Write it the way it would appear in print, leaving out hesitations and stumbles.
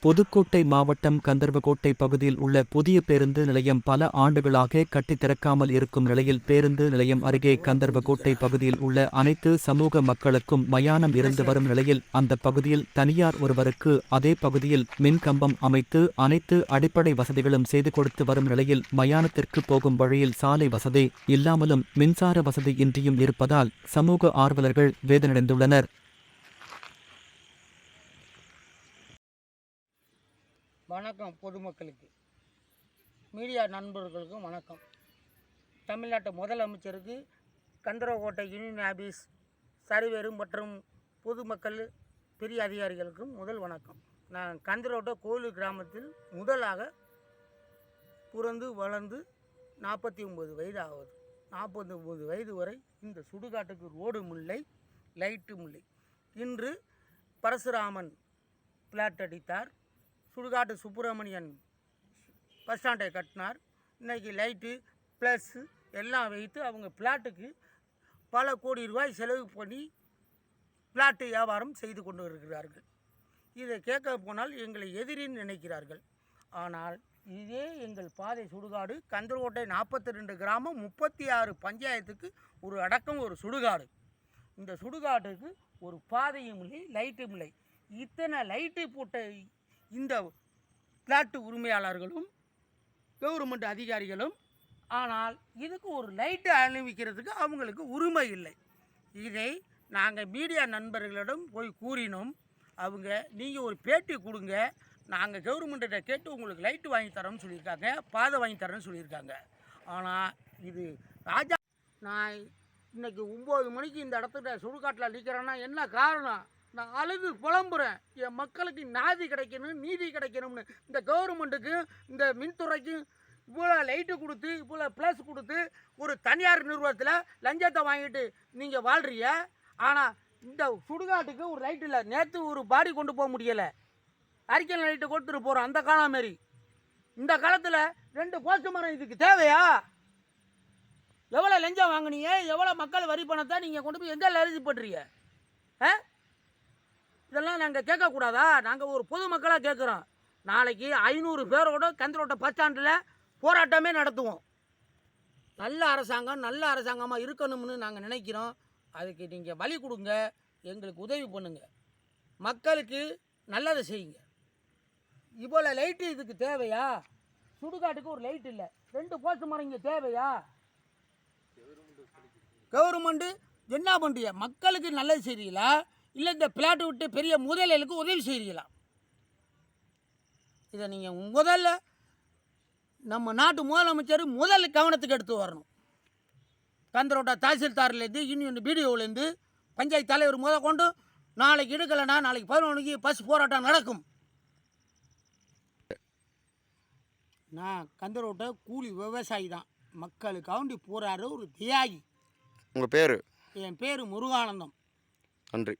புதுக்கோட்டை மாவட்டம் கந்தர்வகோட்டை பகுதியில் உள்ள புதிய பேருந்து நிலையம் பல ஆண்டுகளாக கட்டித் திறக்காமல் இருக்கும் நிலையில் பேருந்து நிலையம் அருகே கந்தர்வகோட்டை பகுதியில் உள்ள அனைத்து சமூக மக்களுக்கும் மயானம் இருந்து வரும் நிலையில் அந்த பகுதியில் தனியார் ஒருவருக்கு அதே பகுதியில் மின்கம்பம் அமைத்து அனைத்து அடிப்படை வசதிகளும் செய்து கொடுத்து வரும் நிலையில் மயானத்திற்கு போகும் வழியில் சாலை வசதி இல்லாமலும் மின்சார வசதி இன்றியும் இருப்பதால் சமூக ஆர்வலர்கள் வேதனையடைந்துள்ளனர். வணக்கம். பொதுமக்களுக்கு, மீடியா நண்பர்களுக்கும் வணக்கம். தமிழ்நாட்டு முதலமைச்சருக்கு, கந்தர்வகோட்டை யூனியன் ஆபீஸ் சர்வேரு மற்றும் பொதுமக்கள் பெரிய அதிகாரிகளுக்கும் முதல் வணக்கம். நான் கந்தர்வகோட்டை கோயில் கிராமத்தில் முதலாக பிறந்து வளர்ந்து 49 வயது ஆகுது. 49 வயது வரை இந்த சுடுகாட்டுக்கு ரோடும் இல்லை, லைட்டும் இல்லை. இன்று பரசுராமன் பிளாட் அடித்தார். சுடுகாட்டு சுப்பிரமணியன் பஸ் ஸ்டாண்டை கட்டினார். இன்றைக்கி லைட்டு ப்ளஸ்ஸு எல்லாம் வைத்து அவங்க பிளாட்டுக்கு பல கோடி ரூபாய் செலவு பண்ணி பிளாட்டு வியாபாரம் செய்து கொண்டு இருக்கிறார்கள். இதை கேட்க போனால் எங்களை எதிரின்னு நினைக்கிறார்கள். ஆனால் இதே எங்கள் பாதை சுடுகாடு கந்தர்வகோட்டை 42 கிராமம் 36 பஞ்சாயத்துக்கு ஒரு அடக்கம் ஒரு சுடுகாடு. இந்த சுடுகாட்டுக்கு ஒரு பாதையும் இல்லை, லைட்டும் இல்லை. இத்தனை லைட்டு போட்ட இந்த பிளாட்டு உரிமையாளர்களும் கவர்மெண்ட் அதிகாரிகளும், ஆனால் இதுக்கு ஒரு லைட்டு அனுமதிக்கிறதுக்கு அவங்களுக்கு உரிமை இல்லை. இதை நாங்கள் மீடியா நண்பர்களிடம் போய் கூறினோம். அவங்க நீங்கள் ஒரு பேட்டி கொடுங்க, நாங்கள் கவர்மெண்ட்டை கேட்டு உங்களுக்கு லைட்டு வாங்கி தரோம்னு சொல்லியிருக்காங்க, பாதை வாங்கி தரேன்னு சொல்லியிருக்காங்க. ஆனால் இது ராஜா, நான் இன்றைக்கி 9 மணிக்கு இந்த இடத்துல சுடுகாட்டில் நிற்கிறேன்னா என்ன காரணம்? நான் அழுது புலம்புறேன். என் மக்களுக்கு நீதி கிடைக்கணும்னு இந்த கவர்மெண்ட்டுக்கும் இந்த மின்துறைக்கும் இவ்வளோ லைட்டு கொடுத்து இவ்வளோ ப்ளஸ் கொடுத்து ஒரு தனியார் நிறுவனத்தில் லஞ்சத்தை வாங்கிட்டு நீங்கள் வாழ்றீங்க. ஆனால் இந்த சுடுகாட்டுக்கு ஒரு லைட் இல்லை. நேற்று ஒரு பாடி கொண்டு போக முடியலை, அறிக்கை லைட்டை கொடுத்துட்டு போகிறோம். அந்த காலம் மாரி இந்த காலத்தில் 2 போஸ்ட் மரம் இதுக்கு தேவையா? எவ்வளோ லஞ்சம் வாங்கினீங்க? எவ்வளோ மக்கள் வரி பணத்தை நீங்கள் கொண்டு போய் எங்கே எழுதி போட்டுறீங்க? இதெல்லாம் நாங்கள் கேட்கக்கூடாதா? நாங்கள் ஒரு பொதுமக்களாக கேட்குறோம். நாளைக்கு 500 பேரோட கந்தர்வகோட்டை பஸ் ஸ்டாண்டில் போராட்டமே நடத்துவோம். நல்ல அரசாங்கமாக இருக்கணும்னு நாங்கள் நினைக்கிறோம். அதுக்கு நீங்கள் வழி கொடுங்க, எங்களுக்கு உதவி பண்ணுங்க, மக்களுக்கு நல்லதை செய்யுங்க. இவ்வளோ லைட்டு இதுக்கு தேவையா? சுடுகாட்டுக்கு ஒரு லைட் இல்லை, 2 போஸ்ட் மரம் இங்கே தேவையா? கவர்மெண்ட்டு என்ன பண்ணுறீங்க? மக்களுக்கு நல்லது செய்கிறீங்களா, இல்லை இந்த பிளாட்டு விட்டு பெரிய முதலைகளுக்கு உதவி செய்கிறீங்களா? இதை நீங்கள் முதல்ல நம்ம நாட்டு முதலமைச்சர் முதல்ல கவனத்துக்கு எடுத்து வரணும். கந்தர்வகோட்டை தாசில்தார்லேருந்து யூனியன் பிடிஓலேருந்து பஞ்சாயத்து தலைவர் முதல் கொண்டு நாளைக்கு எடுக்கலைன்னா நாளைக்கு 11 மணிக்கு பஸ் போராட்டம் நடக்கும். நான் கந்தர்வகோட்டை கூலி விவசாயி தான், மக்களுக்காண்டி போராடுற ஒரு தியாகி. உங்கள் பேர்? என் பேர் முருகானந்தம். நன்றி.